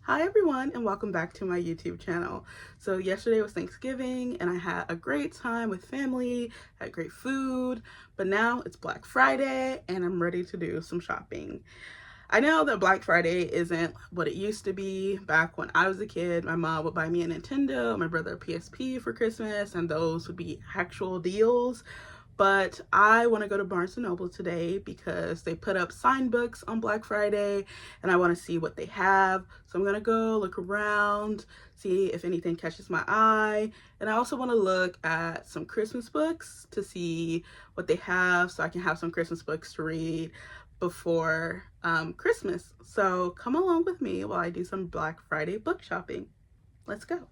Hi everyone, and welcome back to my YouTube channel. So yesterday was Thanksgiving and I had a great time with family, had great food, but now it's Black Friday and I'm ready to do some shopping. I know that Black Friday isn't what it used to be. Back when I was a kid, my mom would buy me a Nintendo, my brother a PSP for Christmas, and those would be actual deals. But I want to go to Barnes & Noble today because they put up sign books on Black Friday and I want to see what they have. So I'm going to go look around, see if anything catches my eye. And I also want to look at some Christmas books to see what they have so I can have some Christmas books to read before Christmas. So come along with me while I do some Black Friday book shopping. Let's go.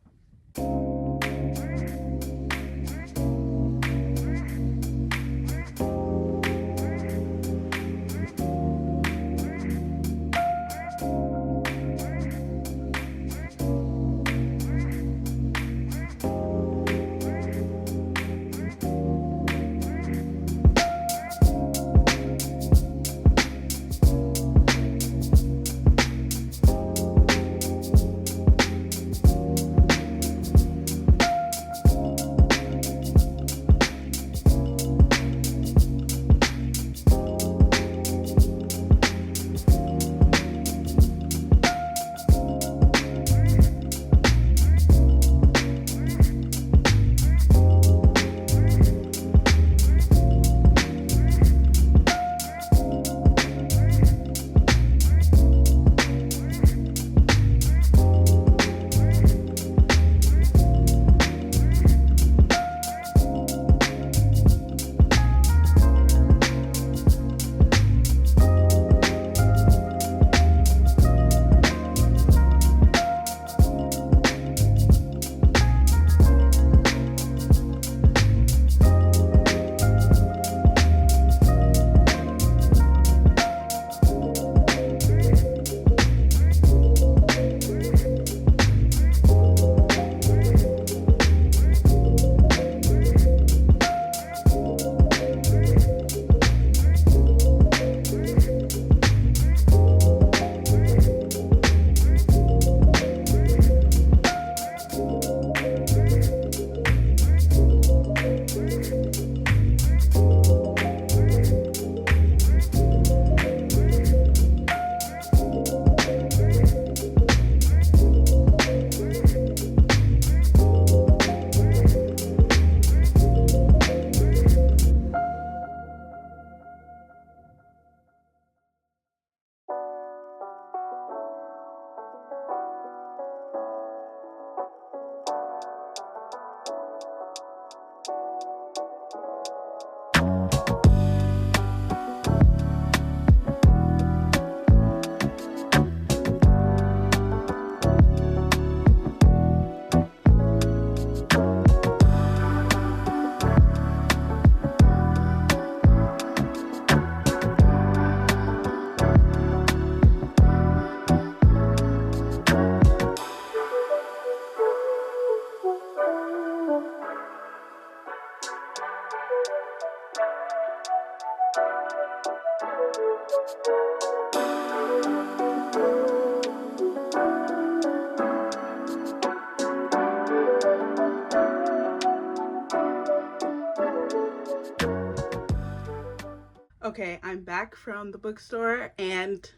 Okay, I'm back from the bookstore and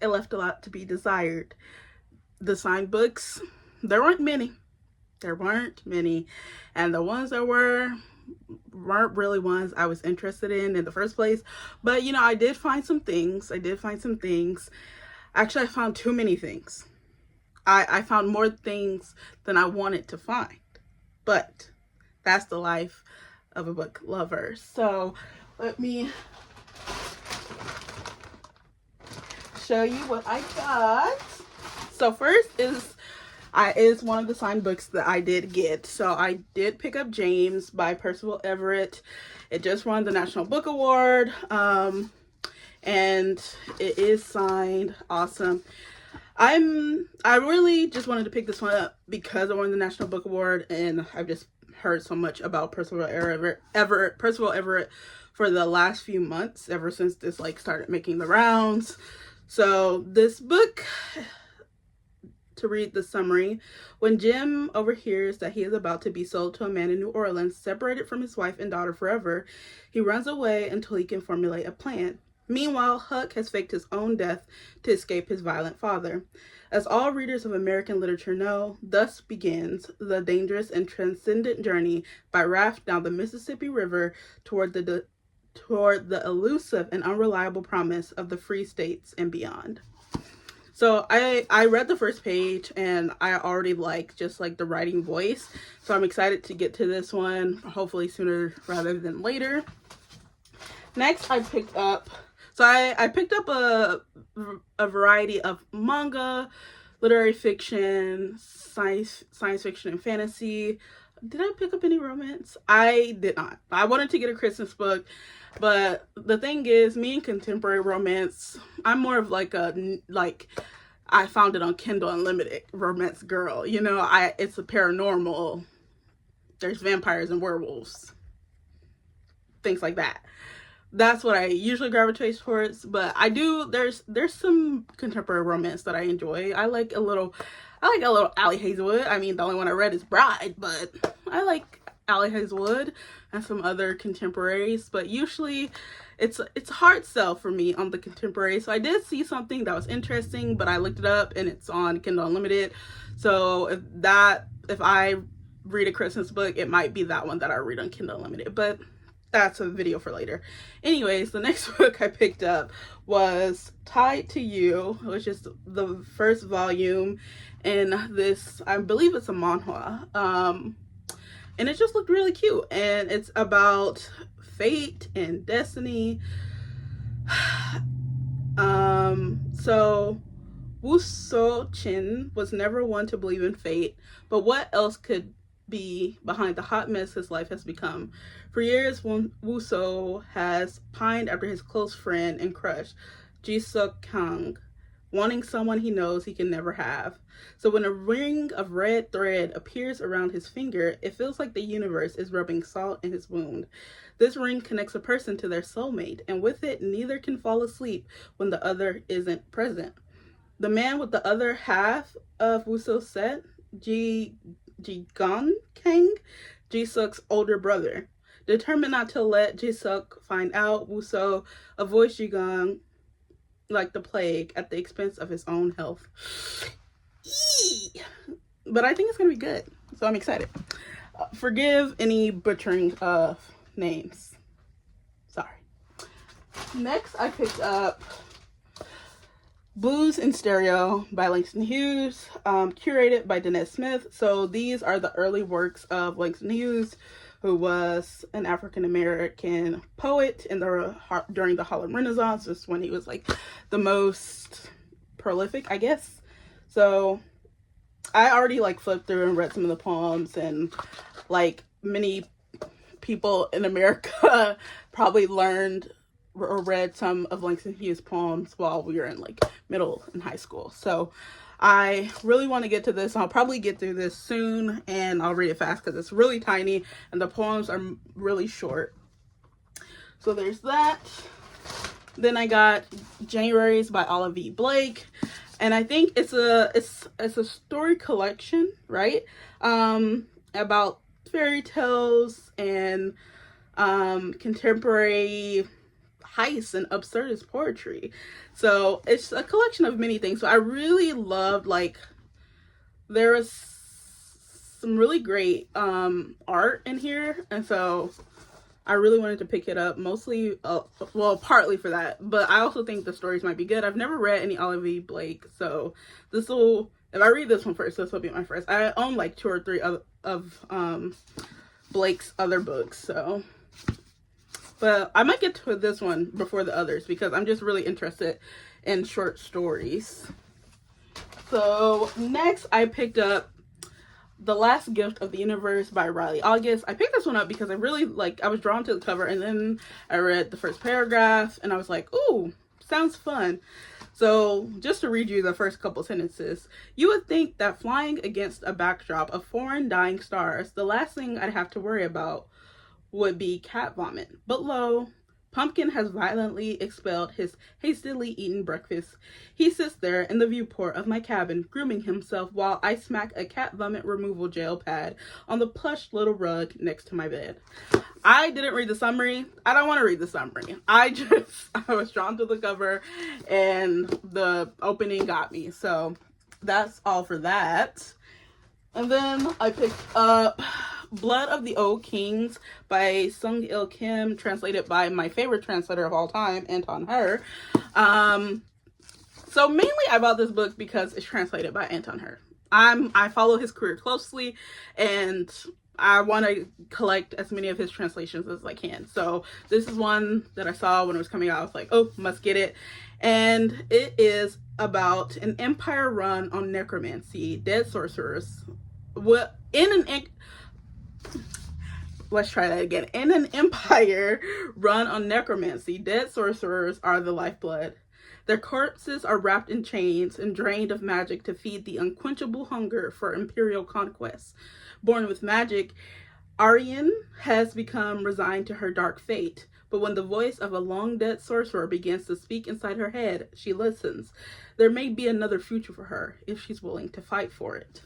it left a lot to be desired. The signed books, there weren't many. And the ones that weren't really ones I was interested in the first place. But you know, I did find some things. Actually, I found too many things. I found more things than I wanted to find. But that's the life of a book lover. So let me show you what I got. So first is one of the signed books that I did get. So I did pick up James by Percival Everett. It just won the National Book Award. And it is signed. Awesome. I really just wanted to pick this one up because I won the National Book Award, and I've just heard so much about Percival Everett for the last few months, ever since this like started making the rounds. So this book, to read the summary, when Jim overhears that he is about to be sold to a man in New Orleans, separated from his wife and daughter forever, he runs away until he can formulate a plan. Meanwhile, Huck has faked his own death to escape his violent father. As all readers of American literature know, thus begins the dangerous and transcendent journey by raft down the Mississippi River toward the elusive and unreliable promise of the free states and beyond. So I read the first page and I already just like the writing voice. So I'm excited to get to this one, hopefully sooner rather than later. Next, I picked up a variety of manga, literary fiction, science fiction, and fantasy. Did I pick up any romance? I did not. I wanted to get a Christmas book, but the thing is, me and contemporary romance, I'm more of I found it on Kindle Unlimited romance girl. It's a paranormal. There's vampires and werewolves. Things like that. That's what I usually gravitate towards, but there's some contemporary romance that I enjoy. I like a little Allie Hazelwood. I mean, the only one I read is Bride, but I like Allie Hazelwood and some other contemporaries, but usually it's a hard sell for me on the contemporary. So I did see something that was interesting, but I looked it up and it's on Kindle Unlimited. So if I read a Christmas book, it might be that one that I read on Kindle Unlimited, but that's a video for later. Anyways, the next book I picked up was Tied to You, which is the first volume in this, I believe it's a manhwa. And it just looked really cute. And it's about fate and destiny. So Woo So Chin was never one to believe in fate, but what else could be behind the hot mess his life has become? For years, Woo So has pined after his close friend and crush, Ji Suk Kang, wanting someone he knows he can never have. So when a ring of red thread appears around his finger, it feels like the universe is rubbing salt in his wound. This ring connects a person to their soulmate, and with it, neither can fall asleep when the other isn't present. The man with the other half of Woo So's set, Ji Gon Kang, Ji Suk's older brother. Determined not to let Ji Suk find out, Woo So avoids Ji Gon like the plague at the expense of his own health. But I think it's going to be good, so I'm excited. Forgive any butchering of names. Sorry. Next, I picked up Blues in Stereo by Langston Hughes, curated by Danette Smith. So these are the early works of Langston Hughes, who was an African-American poet during the Harlem Renaissance. This is when he was like the most prolific, I guess. So I already flipped through and read some of the poems, and many people in America probably learned or read some of Langston Hughes' poems while we were in middle and high school. So I really want to get to this. I'll probably get through this soon, and I'll read it fast because it's really tiny and the poems are really short. So there's that. Then I got January's by Olive E. Blake, and I think it's a story collection, right? About fairy tales and contemporary heists and absurdist poetry. So it's a collection of many things. So I really loved, there was some really great art in here, and so I really wanted to pick it up, mostly partly for that, but I also think the stories might be good. I've never read any Olive E. Blake, so if I read this one first, this will be my first. I own 2 or 3 of Blake's other books, so but I might get to this one before the others because I'm just really interested in short stories. So next I picked up The Last Gift of the Universe by Riley August. I picked this one up because I really I was drawn to the cover, and then I read the first paragraph and I was like, ooh, sounds fun. So just to read you the first couple sentences, you would think that flying against a backdrop of foreign dying stars, the last thing I'd have to worry about would be cat vomit. But lo, Pumpkin has violently expelled his hastily eaten breakfast. He sits there in the viewport of my cabin, grooming himself while I smack a cat vomit removal gel pad on the plush little rug next to my bed. I didn't read the summary. I don't want to read the summary. I was drawn to the cover and the opening got me. So that's all for that. And then I picked up Blood of the Old Kings by Sung Il Kim, translated by my favorite translator of all time, Anton Her. So mainly I bought this book because it's translated by Anton Her. I follow his career closely, and I want to collect as many of his translations as I can. So this is one that I saw when it was coming out. I was like, oh, must get it. And it is about an empire run on necromancy, dead sorcerers. Let's try that again. In an empire run on necromancy, dead sorcerers are the lifeblood. Their corpses are wrapped in chains and drained of magic to feed the unquenchable hunger for imperial conquest. Born with magic, Aryan has become resigned to her dark fate. But when the voice of a long-dead sorcerer begins to speak inside her head, she listens. There may be another future for her if she's willing to fight for it.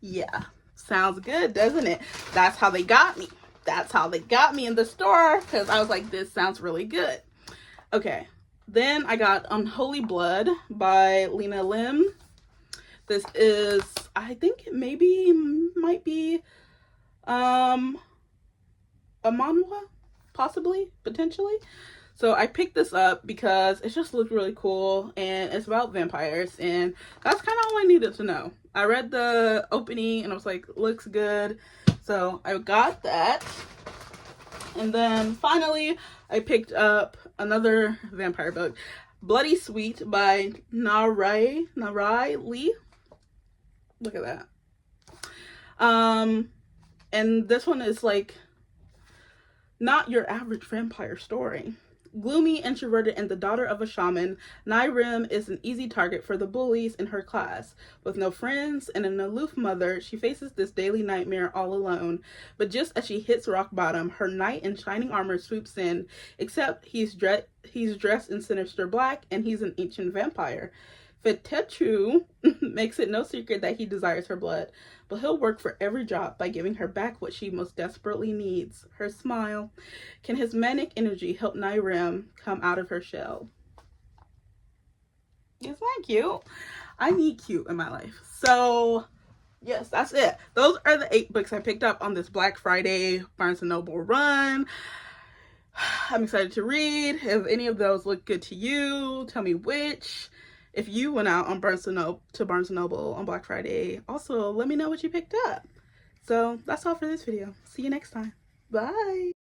Yeah, sounds good, doesn't it? That's how they got me. That's how they got me in the store, because I was like, this sounds really good. Okay, then I got Unholy Blood by Lena Lim. This is, I think it might be a manhwa, possibly, potentially. So I picked this up because it just looked really cool, and it's about vampires, and that's kind of all I needed to know. I read the opening and I was like, looks good. So I got that. And then finally I picked up another vampire book, Bloody Sweet by Narai Lee. Look at that. And this one is like not your average vampire story. Gloomy, introverted, and the daughter of a shaman, Nairim is an easy target for the bullies in her class. With no friends and an aloof mother, she faces this daily nightmare all alone. But just as she hits rock bottom, her knight in shining armor swoops in, except he's dressed in sinister black and he's an ancient vampire. Fetechu makes it no secret that he desires her blood, but he'll work for every job by giving her back what she most desperately needs, her smile. Can his manic energy help Nairim come out of her shell? Isn't that cute? I need cute in my life. So, yes, that's it. Those are the 8 books I picked up on this Black Friday Barnes & Noble run. I'm excited to read. If any of those look good to you, tell me which. If you went out on Barnes & Noble on Black Friday, also let me know what you picked up. So that's all for this video. See you next time. Bye.